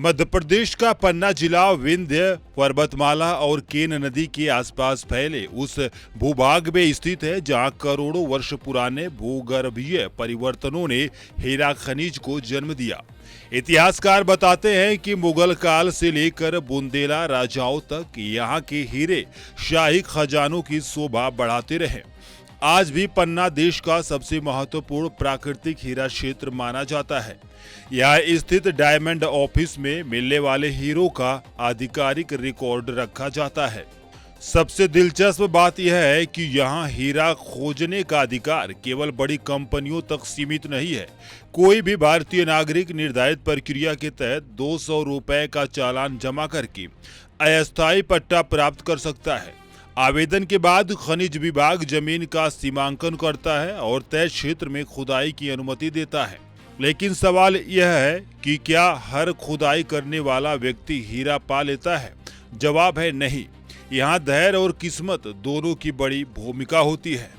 मध्य प्रदेश का पन्ना जिला विंध्य पर्वतमाला और केन नदी के आसपास फैले उस भूभाग में स्थित है जहां करोड़ों वर्ष पुराने भूगर्भीय परिवर्तनों ने हीरा खनिज को जन्म दिया। इतिहासकार बताते हैं कि मुगल काल से लेकर बुंदेला राजाओं तक यहाँ के हीरे शाही खजानों की शोभा बढ़ाते रहे। आज भी पन्ना देश का सबसे महत्वपूर्ण प्राकृतिक हीरा क्षेत्र माना जाता है। यहाँ स्थित डायमंड ऑफिस में मिलने वाले हीरो का आधिकारिक रिकॉर्ड रखा जाता है। सबसे दिलचस्प बात यह है कि यहाँ हीरा खोजने का अधिकार केवल बड़ी कंपनियों तक सीमित नहीं है। कोई भी भारतीय नागरिक निर्धारित प्रक्रिया के तहत 200 रुपए का चालान जमा करके अस्थायी पट्टा प्राप्त कर सकता है। आवेदन के बाद खनिज विभाग जमीन का सीमांकन करता है और तय क्षेत्र में खुदाई की अनुमति देता है। लेकिन सवाल यह है कि क्या हर खुदाई करने वाला व्यक्ति हीरा पा लेता है? जवाब है नहीं। यहाँ धैर्य और किस्मत दोनों की बड़ी भूमिका होती है।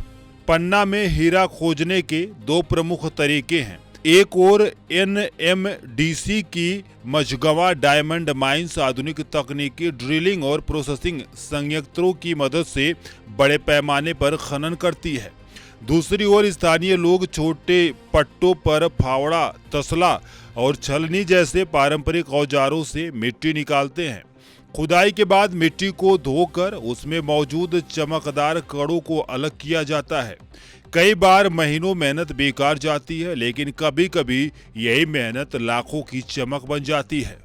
पन्ना में हीरा खोजने के दो प्रमुख तरीके हैं। एक और एनएमडीसी की मझगवां डायमंड माइंस आधुनिक तकनीकी ड्रिलिंग और प्रोसेसिंग संयंत्रों की मदद से बड़े पैमाने पर खनन करती है। दूसरी ओर स्थानीय लोग छोटे पट्टों पर फावड़ा, तसला और छलनी जैसे पारंपरिक औजारों से मिट्टी निकालते हैं। खुदाई के बाद मिट्टी को धोकर उसमें मौजूद चमकदार कणों को अलग किया जाता है। कई बार महीनों मेहनत बेकार जाती है, लेकिन कभी कभी यही मेहनत लाखों की चमक बन जाती है।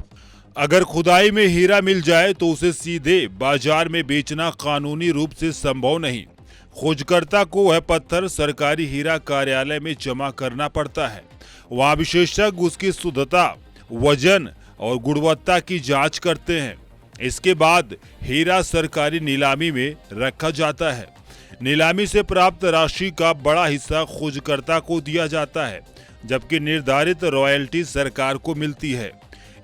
अगर खुदाई में हीरा मिल जाए तो उसे सीधे बाजार में बेचना कानूनी रूप से संभव नहीं। खोजकर्ता को वह पत्थर सरकारी हीरा कार्यालय में जमा करना पड़ता है। वहाँ विशेषज्ञ उसकी शुद्धता, वजन और गुणवत्ता की जांच करते हैं। इसके बाद हीरा सरकारी नीलामी में रखा जाता है। नीलामी से प्राप्त राशि का बड़ा हिस्सा खोजकर्ता को दिया जाता है, जबकि निर्धारित रॉयल्टी सरकार को मिलती है।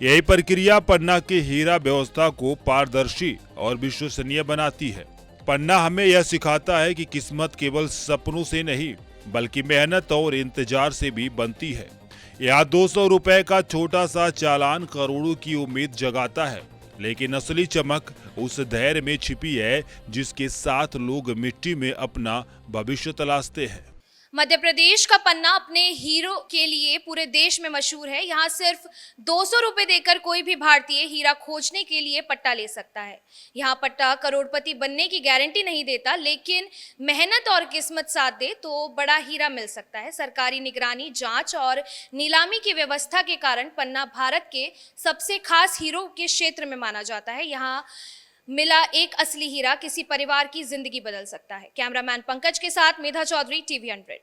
यही प्रक्रिया पन्ना के हीरा व्यवस्था को पारदर्शी और विश्वसनीय बनाती है। पन्ना हमें यह सिखाता है कि किस्मत केवल सपनों से नहीं, बल्कि मेहनत और इंतजार से भी बनती है। यहाँ 200 रुपए का छोटा सा चालान करोड़ों की उम्मीद जगाता है, लेकिन असली चमक उस धैर्य में छिपी है जिसके साथ लोग मिट्टी में अपना भविष्य तलाशते हैं। मध्य प्रदेश का पन्ना अपने हीरो के लिए पूरे देश में मशहूर है। यहाँ सिर्फ 200 रुपए देकर कोई भी भारतीय हीरा खोजने के लिए पट्टा ले सकता है। यहाँ पट्टा करोड़पति बनने की गारंटी नहीं देता, लेकिन मेहनत और किस्मत साथ दे तो बड़ा हीरा मिल सकता है। सरकारी निगरानी, जांच और नीलामी की व्यवस्था के कारण पन्ना भारत के सबसे खास हीरो के क्षेत्र में माना जाता है। यहाँ मिला एक असली हीरा किसी परिवार की जिंदगी बदल सकता है। कैमरामैन पंकज के साथ मेधा चौधरी, टीवी 100।